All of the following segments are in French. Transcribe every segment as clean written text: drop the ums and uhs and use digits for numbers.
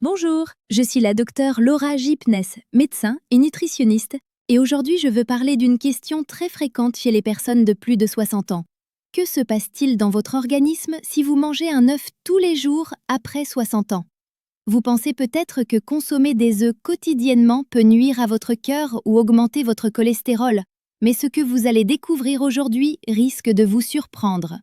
Bonjour, je suis la docteure Laura Gipness, médecin et nutritionniste, et aujourd'hui je veux parler d'une question très fréquente chez les personnes de plus de 60 ans. Que se passe-t-il dans votre organisme si vous mangez un œuf tous les jours après 60 ans? Vous pensez peut-être que consommer des œufs quotidiennement peut nuire à votre cœur ou augmenter votre cholestérol, mais ce que vous allez découvrir aujourd'hui risque de vous surprendre.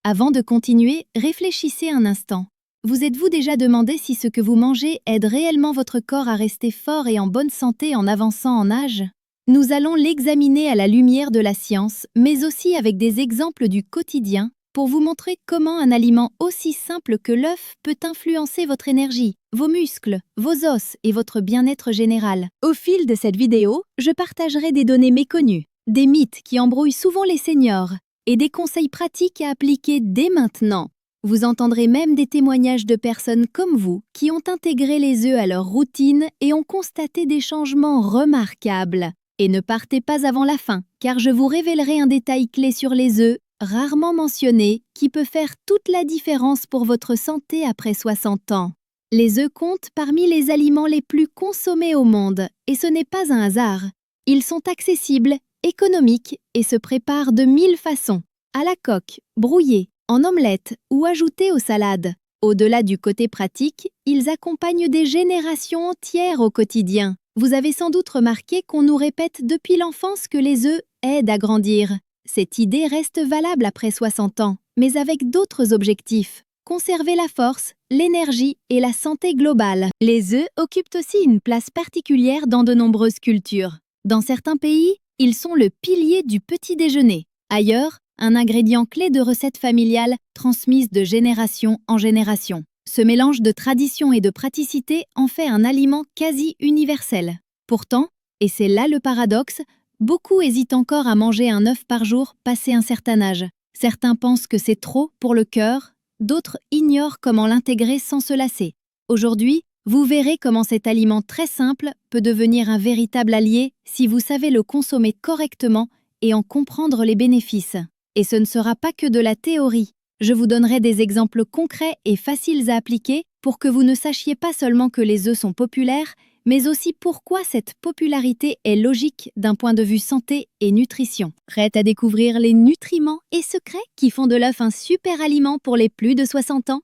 Avant de continuer, réfléchissez un instant. Vous êtes-vous déjà demandé si ce que vous mangez aide réellement votre corps à rester fort et en bonne santé en avançant en âge? Nous allons l'examiner à la lumière de la science, mais aussi avec des exemples du quotidien, pour vous montrer comment un aliment aussi simple que l'œuf peut influencer votre énergie, vos muscles, vos os et votre bien-être général. Au fil de cette vidéo, je partagerai des données méconnues, des mythes qui embrouillent souvent les seniors, et des conseils pratiques à appliquer dès maintenant. Vous entendrez même des témoignages de personnes comme vous qui ont intégré les œufs à leur routine et ont constaté des changements remarquables. Et ne partez pas avant la fin, car je vous révélerai un détail clé sur les œufs, rarement mentionné, qui peut faire toute la différence pour votre santé après 60 ans. Les œufs comptent parmi les aliments les plus consommés au monde, et ce n'est pas un hasard. Ils sont accessibles, économiques et se préparent de 1000 façons, à la coque, brouillés, en omelette ou ajoutés aux salades. Au-delà du côté pratique, ils accompagnent des générations entières au quotidien. Vous avez sans doute remarqué qu'on nous répète depuis l'enfance que les œufs aident à grandir. Cette idée reste valable après 60 ans, mais avec d'autres objectifs. Conserver la force, l'énergie et la santé globale. Les œufs occupent aussi une place particulière dans de nombreuses cultures. Dans certains pays, ils sont le pilier du petit déjeuner. Ailleurs, un ingrédient clé de recettes familiales transmises de génération en génération. Ce mélange de tradition et de praticité en fait un aliment quasi universel. Pourtant, et c'est là le paradoxe, beaucoup hésitent encore à manger un œuf par jour passé un certain âge. Certains pensent que c'est trop pour le cœur, d'autres ignorent comment l'intégrer sans se lasser. Aujourd'hui, vous verrez comment cet aliment très simple peut devenir un véritable allié si vous savez le consommer correctement et en comprendre les bénéfices. Et ce ne sera pas que de la théorie. Je vous donnerai des exemples concrets et faciles à appliquer pour que vous ne sachiez pas seulement que les œufs sont populaires, mais aussi pourquoi cette popularité est logique d'un point de vue santé et nutrition. Prête à découvrir les nutriments et secrets qui font de l'œuf un super aliment pour les plus de 60 ans?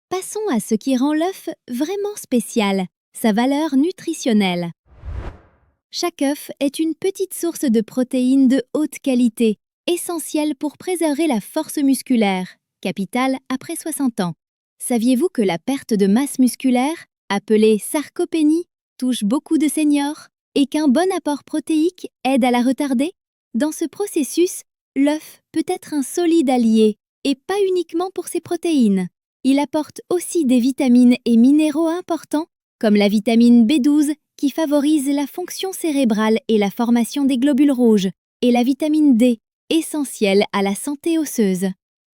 Passons à ce qui rend l'œuf vraiment spécial, sa valeur nutritionnelle. Chaque œuf est une petite source de protéines de haute qualité, essentielle pour préserver la force musculaire, capitale après 60 ans. Saviez-vous que la perte de masse musculaire, appelée sarcopénie, touche beaucoup de seniors et qu'un bon apport protéique aide à la retarder? Dans ce processus, l'œuf peut être un solide allié, et pas uniquement pour ses protéines. Il apporte aussi des vitamines et minéraux importants, comme la vitamine B12 qui favorise la fonction cérébrale et la formation des globules rouges, et la vitamine D, essentielle à la santé osseuse.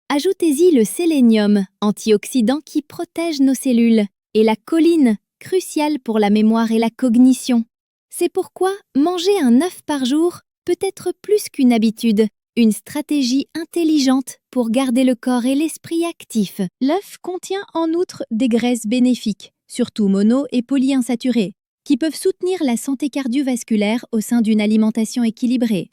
Ajoutez-y le sélénium, antioxydant qui protège nos cellules, et la choline, cruciale pour la mémoire et la cognition. C'est pourquoi manger un œuf par jour peut être plus qu'une habitude, une stratégie intelligente pour garder le corps et l'esprit actifs. L'œuf contient en outre des graisses bénéfiques, surtout mono- et polyinsaturées, qui peuvent soutenir la santé cardiovasculaire au sein d'une alimentation équilibrée.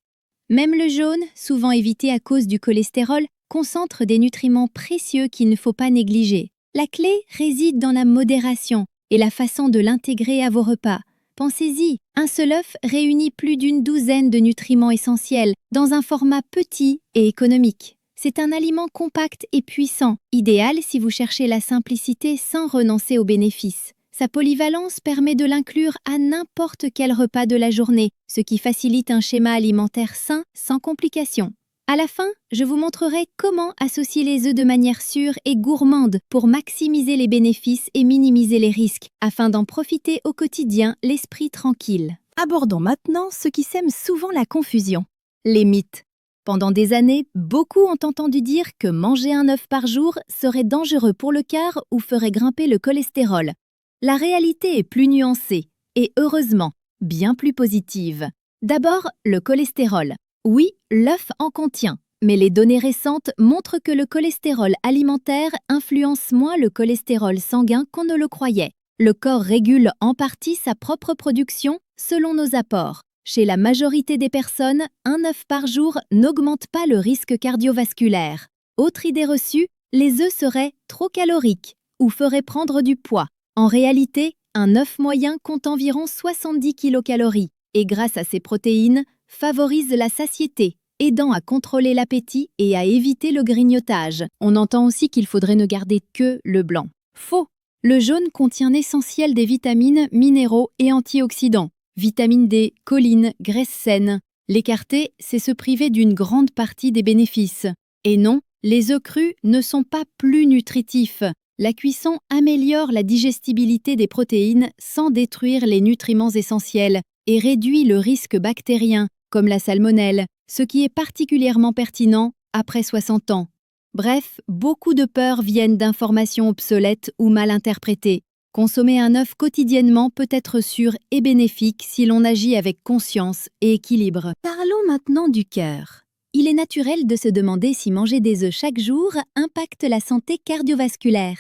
Même le jaune, souvent évité à cause du cholestérol, concentre des nutriments précieux qu'il ne faut pas négliger. La clé réside dans la modération et la façon de l'intégrer à vos repas. Pensez-y, un seul œuf réunit plus d'une douzaine de nutriments essentiels dans un format petit et économique. C'est un aliment compact et puissant, idéal si vous cherchez la simplicité sans renoncer aux bénéfices. Sa polyvalence permet de l'inclure à n'importe quel repas de la journée, ce qui facilite un schéma alimentaire sain sans complications. À la fin, je vous montrerai comment associer les œufs de manière sûre et gourmande pour maximiser les bénéfices et minimiser les risques, afin d'en profiter au quotidien l'esprit tranquille. Abordons maintenant ce qui sème souvent la confusion, les mythes. Pendant des années, beaucoup ont entendu dire que manger un œuf par jour serait dangereux pour le cœur ou ferait grimper le cholestérol. La réalité est plus nuancée et heureusement, bien plus positive. D'abord, le cholestérol. Oui, l'œuf en contient, mais les données récentes montrent que le cholestérol alimentaire influence moins le cholestérol sanguin qu'on ne le croyait. Le corps régule en partie sa propre production selon nos apports. Chez la majorité des personnes, un œuf par jour n'augmente pas le risque cardiovasculaire. Autre idée reçue, les œufs seraient trop caloriques ou feraient prendre du poids. En réalité, un œuf moyen compte environ 70 kilocalories et grâce à ses protéines, favorise la satiété, aidant à contrôler l'appétit et à éviter le grignotage. On entend aussi qu'il faudrait ne garder que le blanc. Faux! Le jaune contient l'essentiel des vitamines, minéraux et antioxydants. Vitamine D, choline, graisse saine. L'écarter, c'est se priver d'une grande partie des bénéfices. Et non, les œufs crus ne sont pas plus nutritifs. La cuisson améliore la digestibilité des protéines sans détruire les nutriments essentiels et réduit le risque bactérien, comme la salmonelle, ce qui est particulièrement pertinent après 60 ans. Bref, beaucoup de peurs viennent d'informations obsolètes ou mal interprétées. Consommer un œuf quotidiennement peut être sûr et bénéfique si l'on agit avec conscience et équilibre. Parlons maintenant du cœur. Il est naturel de se demander si manger des œufs chaque jour impacte la santé cardiovasculaire.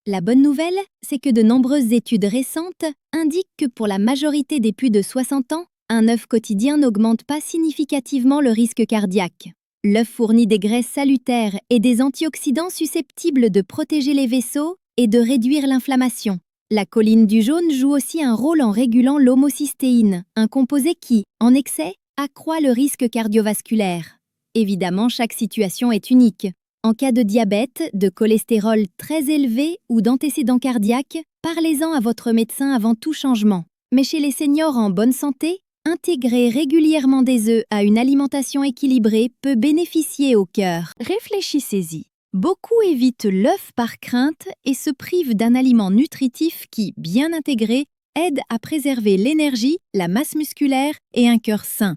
La bonne nouvelle, c'est que de nombreuses études récentes indiquent que pour la majorité des plus de 60 ans, un œuf quotidien n'augmente pas significativement le risque cardiaque. L'œuf fournit des graisses salutaires et des antioxydants susceptibles de protéger les vaisseaux et de réduire l'inflammation. La choline du jaune joue aussi un rôle en régulant l'homocystéine, un composé qui, en excès, accroît le risque cardiovasculaire. Évidemment, chaque situation est unique. En cas de diabète, de cholestérol très élevé ou d'antécédents cardiaques, parlez-en à votre médecin avant tout changement. Mais chez les seniors en bonne santé, intégrer régulièrement des œufs à une alimentation équilibrée peut bénéficier au cœur. Réfléchissez-y. Beaucoup évitent l'œuf par crainte et se privent d'un aliment nutritif qui, bien intégré, aide à préserver l'énergie, la masse musculaire et un cœur sain.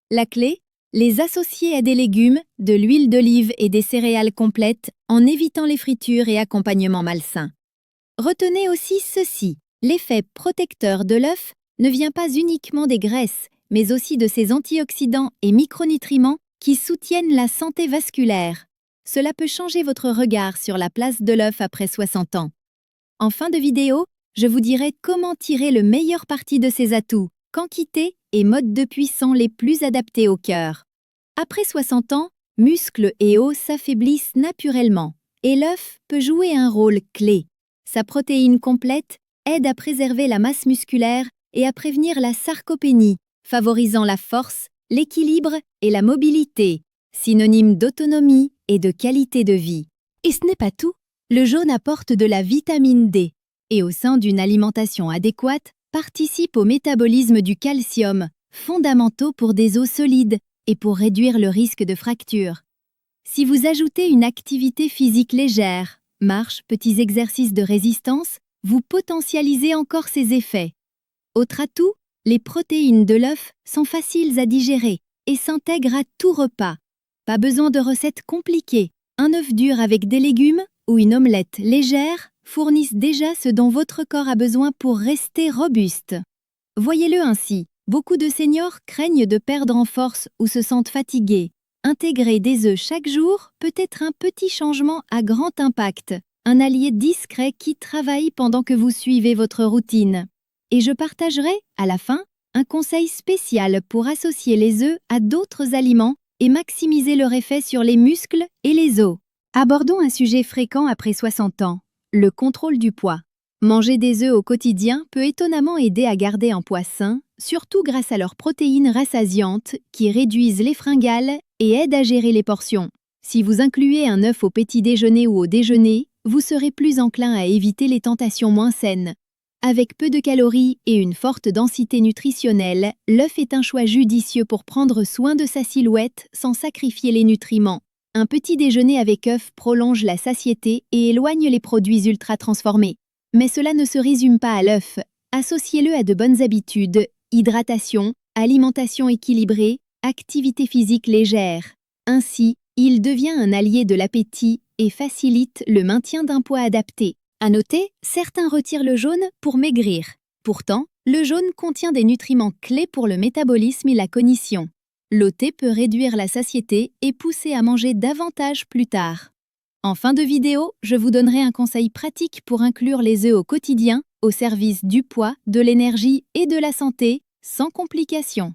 La clé ? Les associer à des légumes, de l'huile d'olive et des céréales complètes en évitant les fritures et accompagnements malsains. Retenez aussi ceci, l'effet protecteur de l'œuf ne vient pas uniquement des graisses, mais aussi de ses antioxydants et micronutriments qui soutiennent la santé vasculaire. Cela peut changer votre regard sur la place de l'œuf après 60 ans. En fin de vidéo, je vous dirai comment tirer le meilleur parti de ses atouts, quantité et mode de cuisson les plus adaptés au cœur. Après 60 ans, muscles et os s'affaiblissent naturellement, et l'œuf peut jouer un rôle clé. Sa protéine complète aide à préserver la masse musculaire et à prévenir la sarcopénie, favorisant la force, l'équilibre et la mobilité, synonyme d'autonomie et de qualité de vie. Et ce n'est pas tout, le jaune apporte de la vitamine D, et au sein d'une alimentation adéquate, participe au métabolisme du calcium, fondamentaux pour des os solides et pour réduire le risque de fracture. Si vous ajoutez une activité physique légère, marche, petits exercices de résistance, vous potentialisez encore ces effets. Autre atout, les protéines de l'œuf sont faciles à digérer et s'intègrent à tout repas. Pas besoin de recettes compliquées. Un œuf dur avec des légumes ou une omelette légère fournissent déjà ce dont votre corps a besoin pour rester robuste. Voyez-le ainsi, beaucoup de seniors craignent de perdre en force ou se sentent fatigués. Intégrer des œufs chaque jour peut être un petit changement à grand impact, un allié discret qui travaille pendant que vous suivez votre routine. Et je partagerai, à la fin, un conseil spécial pour associer les œufs à d'autres aliments et maximiser leur effet sur les muscles et les os. Abordons un sujet fréquent après 60 ans, le contrôle du poids. Manger des œufs au quotidien peut étonnamment aider à garder un poids sain, surtout grâce à leurs protéines rassasiantes qui réduisent les fringales et aident à gérer les portions. Si vous incluez un œuf au petit déjeuner ou au déjeuner, vous serez plus enclin à éviter les tentations moins saines. Avec peu de calories et une forte densité nutritionnelle, l'œuf est un choix judicieux pour prendre soin de sa silhouette sans sacrifier les nutriments. Un petit déjeuner avec œuf prolonge la satiété et éloigne les produits ultra transformés. Mais cela ne se résume pas à l'œuf. Associez-le à de bonnes habitudes, hydratation, alimentation équilibrée, activité physique légère. Ainsi, il devient un allié de l'appétit et facilite le maintien d'un poids adapté. À noter, certains retirent le jaune pour maigrir. Pourtant, le jaune contient des nutriments clés pour le métabolisme et la cognition. L'OT peut réduire la satiété et pousser à manger davantage plus tard. En fin de vidéo, je vous donnerai un conseil pratique pour inclure les œufs au quotidien au service du poids, de l'énergie et de la santé, sans complications.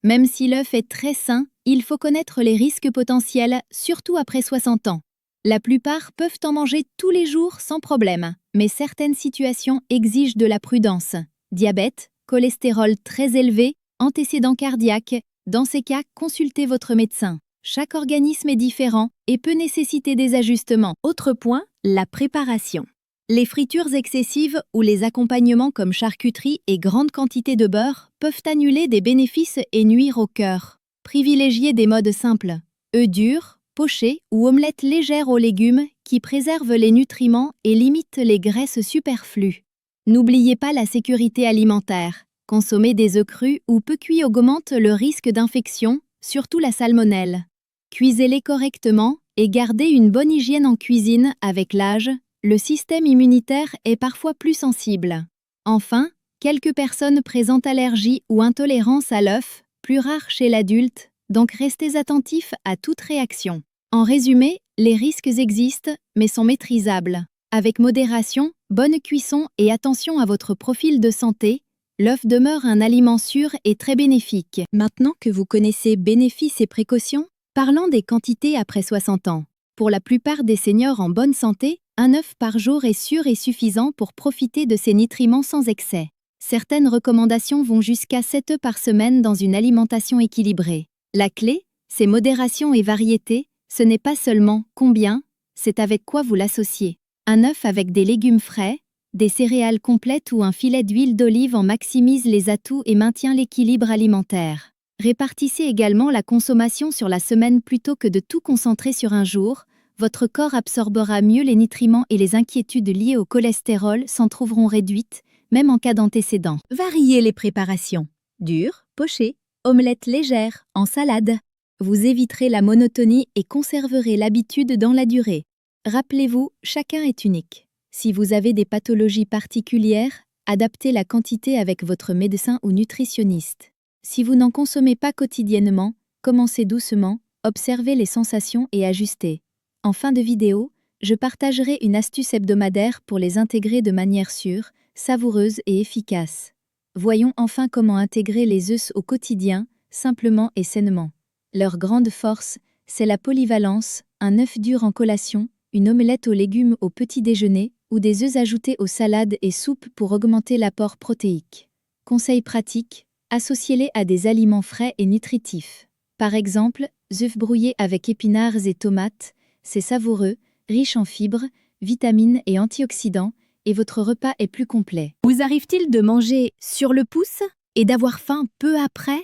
Même si l'œuf est très sain, il faut connaître les risques potentiels, surtout après 60 ans. La plupart peuvent en manger tous les jours sans problème, mais certaines situations exigent de la prudence. Diabète, cholestérol très élevé, antécédents cardiaques, dans ces cas, consultez votre médecin. Chaque organisme est différent et peut nécessiter des ajustements. Autre point, la préparation. Les fritures excessives ou les accompagnements comme charcuterie et grande quantité de beurre peuvent annuler des bénéfices et nuire au cœur. Privilégiez des modes simples, œufs durs, pochés ou omelettes légères aux légumes qui préservent les nutriments et limitent les graisses superflues. N'oubliez pas la sécurité alimentaire. Consommer des œufs crus ou peu cuits augmente le risque d'infection, surtout la salmonelle. Cuisez-les correctement et gardez une bonne hygiène en cuisine. Avec l'âge, le système immunitaire est parfois plus sensible. Enfin, quelques personnes présentent allergie ou intolérance à l'œuf, plus rare chez l'adulte, donc restez attentifs à toute réaction. En résumé, les risques existent, mais sont maîtrisables. Avec modération, bonne cuisson et attention à votre profil de santé, l'œuf demeure un aliment sûr et très bénéfique. Maintenant que vous connaissez bénéfices et précautions, parlons des quantités après 60 ans. Pour la plupart des seniors en bonne santé, un œuf par jour est sûr et suffisant pour profiter de ces nutriments sans excès. Certaines recommandations vont jusqu'à 7 œufs par semaine dans une alimentation équilibrée. La clé, c'est modération et variété, ce n'est pas seulement combien, c'est avec quoi vous l'associez. Un œuf avec des légumes frais, des céréales complètes ou un filet d'huile d'olive en maximise les atouts et maintient l'équilibre alimentaire. Répartissez également la consommation sur la semaine plutôt que de tout concentrer sur un jour. Votre corps absorbera mieux les nutriments et les inquiétudes liées au cholestérol s'en trouveront réduites, même en cas d'antécédents. Variez les préparations. Dures, pochées, omelettes légères, en salade. Vous éviterez la monotonie et conserverez l'habitude dans la durée. Rappelez-vous, chacun est unique. Si vous avez des pathologies particulières, adaptez la quantité avec votre médecin ou nutritionniste. Si vous n'en consommez pas quotidiennement, commencez doucement, observez les sensations et ajustez. En fin de vidéo, je partagerai une astuce hebdomadaire pour les intégrer de manière sûre, savoureuse et efficace. Voyons enfin comment intégrer les œufs au quotidien, simplement et sainement. Leur grande force, c'est la polyvalence, un œuf dur en collation, une omelette aux légumes au petit déjeuner ou des œufs ajoutés aux salades et soupes pour augmenter l'apport protéique. Conseil pratique, associez-les à des aliments frais et nutritifs. Par exemple, œufs brouillés avec épinards et tomates, c'est savoureux, riche en fibres, vitamines et antioxydants, et votre repas est plus complet. Vous arrive-t-il de manger sur le pouce et d'avoir faim peu après?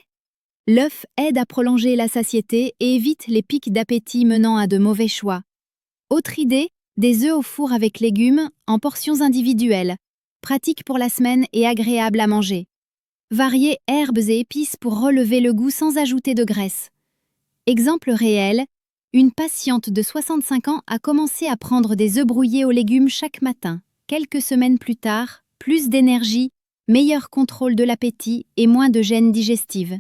L'œuf aide à prolonger la satiété et évite les pics d'appétit menant à de mauvais choix. Autre idée, des œufs au four avec légumes, en portions individuelles, pratique pour la semaine et agréable à manger. Variez herbes et épices pour relever le goût sans ajouter de graisse. Exemple réel, une patiente de 65 ans a commencé à prendre des œufs brouillés aux légumes chaque matin. Quelques semaines plus tard, plus d'énergie, meilleur contrôle de l'appétit et moins de gêne digestive.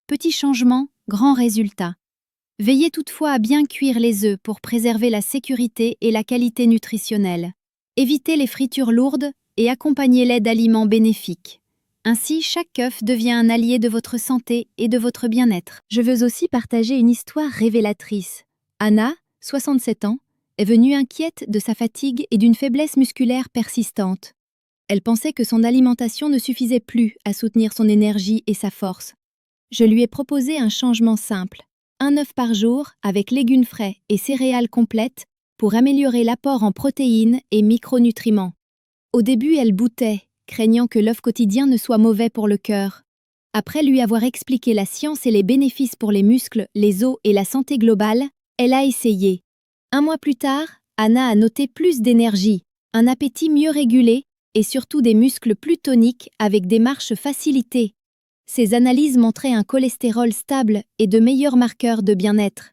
Petit changement, grand résultat. Veillez toutefois à bien cuire les œufs pour préserver la sécurité et la qualité nutritionnelle. Évitez les fritures lourdes et accompagnez-les d'aliments bénéfiques. Ainsi, chaque œuf devient un allié de votre santé et de votre bien-être. Je veux aussi partager une histoire révélatrice. Anna, 67 ans, est venue inquiète de sa fatigue et d'une faiblesse musculaire persistante. Elle pensait que son alimentation ne suffisait plus à soutenir son énergie et sa force. Je lui ai proposé un changement simple. Un œuf par jour avec légumes frais et céréales complètes pour améliorer l'apport en protéines et micronutriments. Au début, elle boutait, craignant que l'œuf quotidien ne soit mauvais pour le cœur. Après lui avoir expliqué la science et les bénéfices pour les muscles, les os et la santé globale, elle a essayé. 1 mois plus tard, Anna a noté plus d'énergie, un appétit mieux régulé et surtout des muscles plus toniques avec des marches facilitées. Ces analyses montraient un cholestérol stable et de meilleurs marqueurs de bien-être.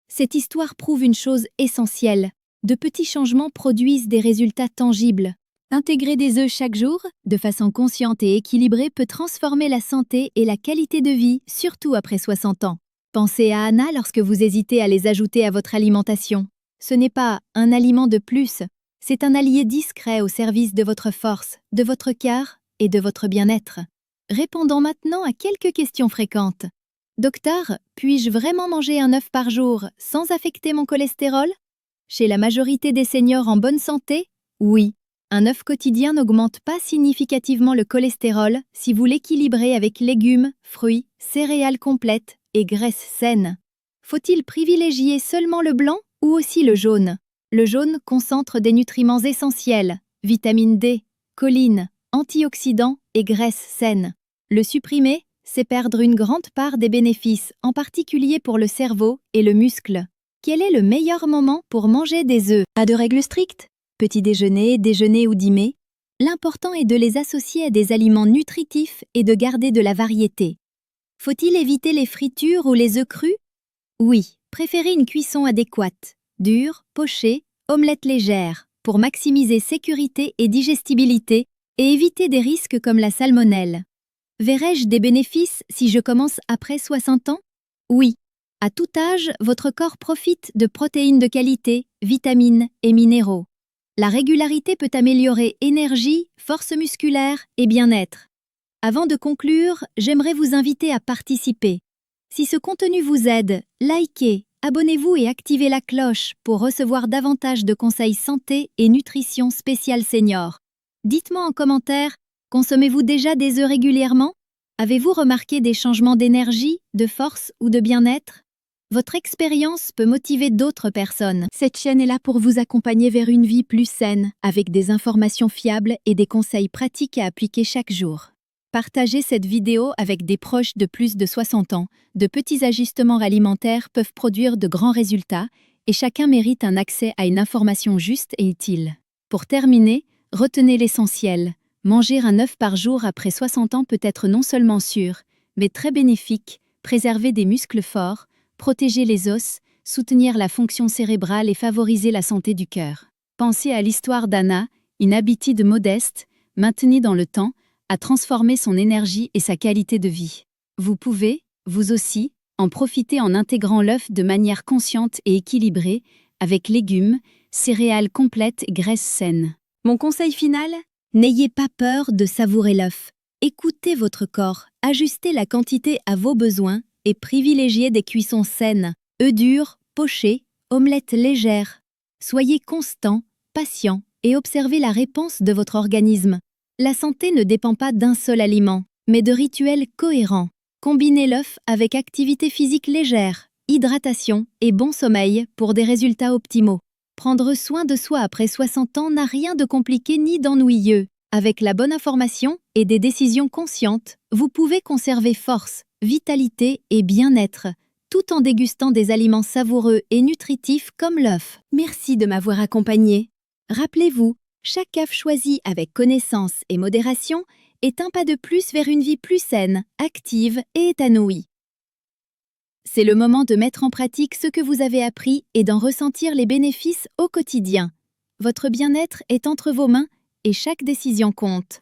Cette histoire prouve une chose essentielle. De petits changements produisent des résultats tangibles. Intégrer des œufs chaque jour, de façon consciente et équilibrée, peut transformer la santé et la qualité de vie, surtout après 60 ans. Pensez à Anna lorsque vous hésitez à les ajouter à votre alimentation. Ce n'est pas un aliment de plus, C'est un allié discret au service de votre force, de votre cœur et de votre bien-être. Répondons maintenant à quelques questions fréquentes. Docteur, puis-je vraiment manger un œuf par jour sans affecter mon cholestérol? Chez la majorité des seniors en bonne santé, oui. Un œuf quotidien n'augmente pas significativement le cholestérol si vous l'équilibrez avec légumes, fruits, céréales complètes et graisses saines. Faut-il privilégier seulement le blanc ou aussi le jaune? Le jaune concentre des nutriments essentiels, vitamine D, choline, antioxydants et graisses saines. Le supprimer, c'est perdre une grande part des bénéfices, en particulier pour le cerveau et le muscle. Quel est le meilleur moment pour manger des œufs? Pas de règle stricte. Petit déjeuner, déjeuner ou dîner. L'important est de les associer à des aliments nutritifs et de garder de la variété. Faut-il éviter les fritures ou les œufs crus? Oui, préférez une cuisson adéquate, dure, pochée, omelette légère, pour maximiser sécurité et digestibilité et éviter des risques comme la salmonelle. Verrai-je des bénéfices si je commence après 60 ans? Oui. À tout âge, votre corps profite de protéines de qualité, vitamines et minéraux. La régularité peut améliorer énergie, force musculaire et bien-être. Avant de conclure, j'aimerais vous inviter à participer. Si ce contenu vous aide, likez, abonnez-vous et activez la cloche pour recevoir davantage de conseils santé et nutrition spéciale senior. Dites-moi en commentaire, consommez-vous déjà des œufs régulièrement? Avez-vous remarqué des changements d'énergie, de force ou de bien-être? Votre expérience peut motiver d'autres personnes. Cette chaîne est là pour vous accompagner vers une vie plus saine, avec des informations fiables et des conseils pratiques à appliquer chaque jour. Partagez cette vidéo avec des proches de plus de 60 ans. De petits ajustements alimentaires peuvent produire de grands résultats et chacun mérite un accès à une information juste et utile. Pour terminer, retenez l'essentiel. Manger un œuf par jour après 60 ans peut être non seulement sûr, mais très bénéfique, préserver des muscles forts, protéger les os, soutenir la fonction cérébrale et favoriser la santé du cœur. Pensez à l'histoire d'Anna, une habitude modeste, maintenue dans le temps, a transformé son énergie et sa qualité de vie. Vous pouvez, vous aussi, en profiter en intégrant l'œuf de manière consciente et équilibrée, avec légumes, céréales complètes et graisses saines. Mon conseil final? N'ayez pas peur de savourer l'œuf. Écoutez votre corps, ajustez la quantité à vos besoins et privilégiez des cuissons saines, œufs durs, pochés, omelettes légères. Soyez constant, patient et observez la réponse de votre organisme. La santé ne dépend pas d'un seul aliment, mais de rituels cohérents. Combinez l'œuf avec activité physique légère, hydratation et bon sommeil pour des résultats optimaux. Prendre soin de soi après 60 ans n'a rien de compliqué ni d'ennuyeux. Avec la bonne information et des décisions conscientes, vous pouvez conserver force, vitalité et bien-être, tout en dégustant des aliments savoureux et nutritifs comme l'œuf. Merci de m'avoir accompagné. Rappelez-vous, chaque œuf choisi avec connaissance et modération est un pas de plus vers une vie plus saine, active et épanouie. C'est le moment de mettre en pratique ce que vous avez appris et d'en ressentir les bénéfices au quotidien. Votre bien-être est entre vos mains et chaque décision compte.